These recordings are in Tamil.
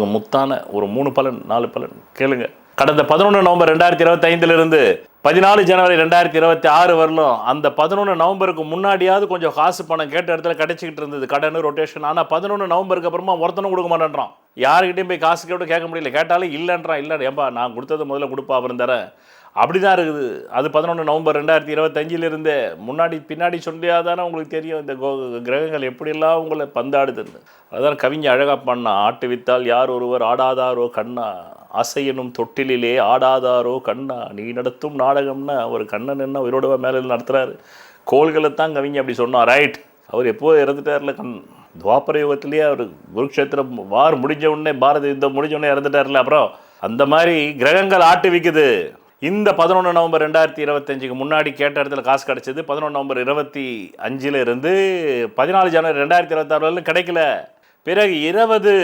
முத்தான ஒரு 3 பலன் 4 பலன் கேளுங்க. கடந்த 11 நவம்பர் 2025 14 ஜனவரி 2026 வரலும் அந்த 11 நவம்பருக்கு முன்னாடியாவது கொஞ்சம் காசு பணம் கேட்ட இடத்துல கிடைச்சிக்கிட்டு இருந்தது, கடன் ரொட்டேஷன். ஆனால் 11 நவம்பருக்கு அப்புறமா ஒருத்தனும் கொடுக்க மாட்டேன்றான். யாருக்கிட்டையும் போய் காசு கேட்க முடியல. கேட்டாலும் இல்லைன்றான். இல்லை ஏன்பா நான் கொடுத்தது முதல்ல கொடுப்பா அப்புறம் தரேன், அப்படி தான் இருக்குது. அது 11 நவம்பர் 2025 முன்னாடி பின்னாடி சொல்லியாக தானே உங்களுக்கு தெரியும் இந்த கிரகங்கள் எப்படியெல்லாம் உங்களை பந்தாடுதுன்னு. அதான் கவிஞர் அழகாக பண்ணா, ஆட்டு வித்தால் யார் ஒருவர் ஆடாதாரோ கண்ணா, அசையனும் தொட்டிலே ஆடாதாரோ கண்ணா, நீ நடத்தும் நாடகம்னா ஒரு கண்ணன் என்ன உயிரோட மேலே நடத்துகிறாரு. கோள்களை தான் கவிஞர் அப்படி சொன்னார். ரைட், அவர் எப்போது இறந்துட்டார்ல, துவாபர யுகத்திலேயே அவர் குருக்ஷேத்திரம் வார் முடிஞ்ச உடனே, பாரத யுத்தம் முடிஞ்ச உடனே இறந்துட்டார்ல. அப்புறம் அந்த மாதிரி கிரகங்கள் ஆட்டு விற்குது. இந்த 11 நவம்பர் 2025 முன்னாடி கேட்ட இடத்துல காசு கிடச்சிது. 11 நவம்பர் 2025 14 ஜனவரி 2026 கிடைக்கல. பிறகு 20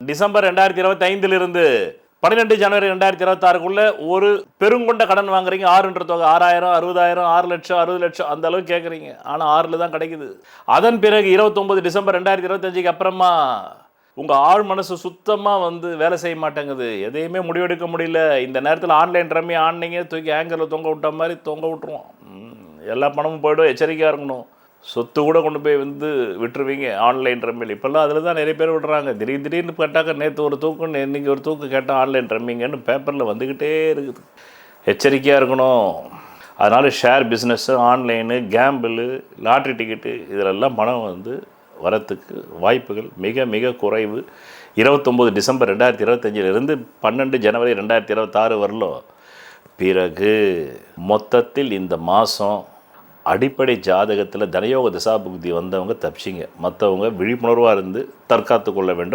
டிசம்பர் 2025 12 ஜனவரி 2026 ஒரு பெருங்கொண்ட கடன் வாங்குறீங்க. 6ன்ற தொகை 6000, 60,000, 6 லட்சம், 60 லட்சம் அந்த அளவுக்கு கேட்குறீங்க. ஆனால் 6ல் தான் கிடைக்குது. அதன் பிறகு 29 டிசம்பர் 2025 அப்புறமா உங்கள் ஆள் மனசு சுத்தமாக வேலை செய்ய மாட்டேங்குது. எதையுமே முடிவெடுக்க முடியல. இந்த நேரத்தில் ஆன்லைன் ரம்மி ஆன்லைனே தூக்கி ஆங்கரில் தொங்க விட்ட மாதிரி தொங்க விட்டுருவோம். எல்லா பணமும் போய்டும். எச்சரிக்கையாக இருக்கணும். சொத்து கூட கொண்டு போய் விட்டுருவீங்க ஆன்லைன் ரம்மியில். இப்போல்லாம் அதில் தான் நிறைய பேர் விடுறாங்க. திடீர்னு கேட்டாக்க நேற்று ஒரு தூக்கம் இன்றைக்கி ஒரு தூக்கம் கேட்டால் ஆன்லைன் ரம்மிங்கன்னு பேப்பரில் வந்துக்கிட்டே இருக்குது. எச்சரிக்கையாக இருக்கணும். அதனால் share business, online, Gamble, lottery ticket இதிலெல்லாம் பணம் வரத்துக்கு வாய்ப்புகள் மிக மிக குறைவு. 29 டிசம்பர் 2025 12 ஜனவரி 2026 வரலும். பிறகு மொத்தத்தில் இந்த மாதம் அடிப்படை ஜாதகத்தில் தனயோக திசாபுக்தி வந்தவங்க தப்பிச்சிங்க. மற்றவங்க விழிப்புணர்வாக இருந்து தற்காத்து கொள்ள வேண்டும்.